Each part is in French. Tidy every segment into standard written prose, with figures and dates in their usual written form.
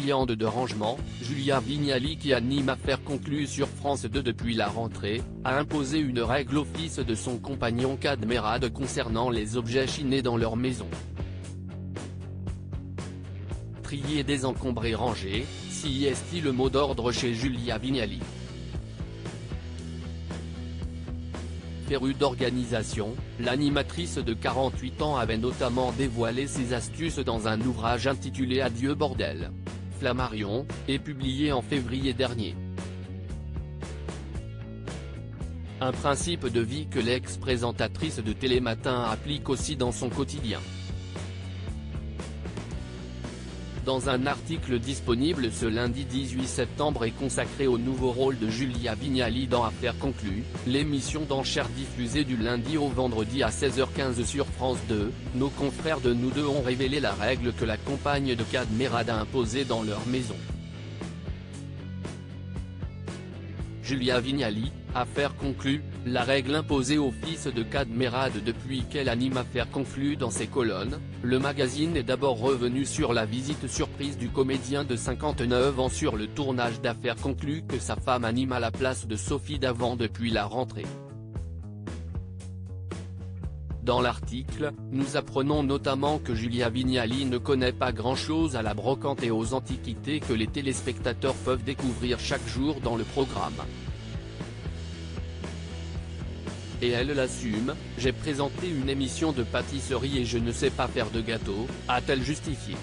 friande de rangement, Julia Vignali, qui anime Affaires conclues sur France 2 depuis la rentrée, a imposé une règle au fils de son compagnon Kad Merad concernant les objets chinés dans leur maison. Trier, désencombrer, ranger, si est le mot d'ordre chez Julia Vignali. Férue d'organisation, l'animatrice de 48 ans avait notamment dévoilé ses astuces dans un ouvrage intitulé Adieu bordel, Flammarion, et publié en février dernier. Un principe de vie que l'ex-présentatrice de Télématin applique aussi dans son quotidien. Dans un article disponible ce lundi 18 septembre et consacré au nouveau rôle de Julia Vignali dans Affaires conclues, l'émission d'enchères diffusée du lundi au vendredi à 16h15 sur France 2, nos confrères de Nous Deux ont révélé la règle que la compagne de Kad Merad a imposée dans leur maison. Julia Vignali, Affaires conclues, la règle imposée au fils de Kad Merad depuis qu'elle anime Affaires conclues dans ses colonnes. Le magazine est d'abord revenu sur la visite surprise du comédien de 59 ans sur le tournage d'Affaires conclues que sa femme anime à la place de Sophie Davant depuis la rentrée. Dans l'article, nous apprenons notamment que Julia Vignali ne connaît pas grand-chose à la brocante et aux antiquités que les téléspectateurs peuvent découvrir chaque jour dans le programme. Et elle l'assume, « J'ai présenté une émission de pâtisserie et je ne sais pas faire de gâteau », a-t-elle justifié.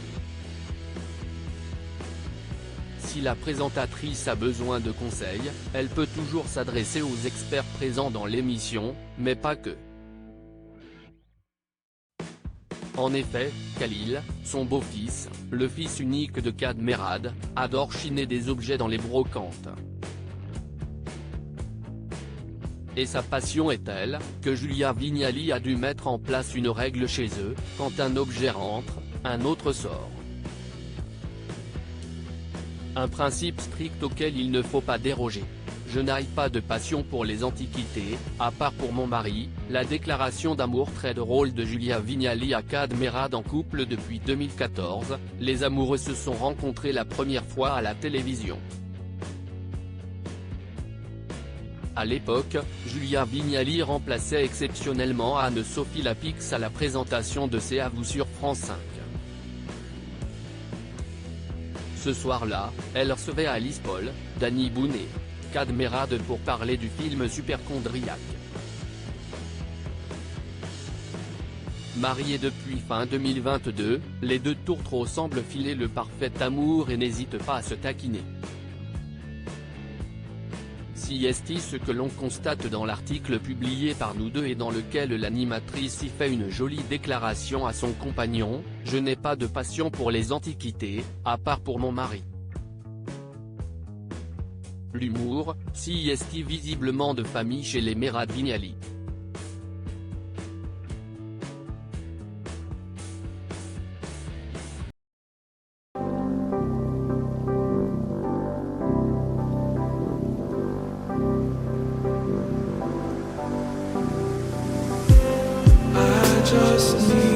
Si la présentatrice a besoin de conseils, elle peut toujours s'adresser aux experts présents dans l'émission, mais pas que. En effet, Khalil, son beau-fils, le fils unique de Kad Merad, adore chiner des objets dans les brocantes. Et sa passion est telle, que Julia Vignali a dû mettre en place une règle chez eux, quand un objet rentre, un autre sort. Un principe strict auquel il ne faut pas déroger. Je n'ai pas de passion pour les antiquités, à part pour mon mari. La déclaration d'amour très drôle de Julia Vignali à Kad Merad. En couple depuis 2014, les amoureux se sont rencontrés la première fois à la télévision. À l'époque, Julia Vignali remplaçait exceptionnellement Anne-Sophie Lapix à la présentation de C'est à vous sur France 5. Ce soir-là, elle recevait Alice Paul, Danny Boone et Kad Merad pour parler du film Superchondriac. Mariés depuis fin 2022, les deux tourtereaux semblent filer le parfait amour et n'hésitent pas à se taquiner. Si est ce que l'on constate dans l'article publié par Nous Deux et dans lequel l'animatrice y fait une jolie déclaration à son compagnon, « Je n'ai pas de passion pour les antiquités, à part pour mon mari ». L'humour, si est visiblement de famille chez les Merad Vignali. Just need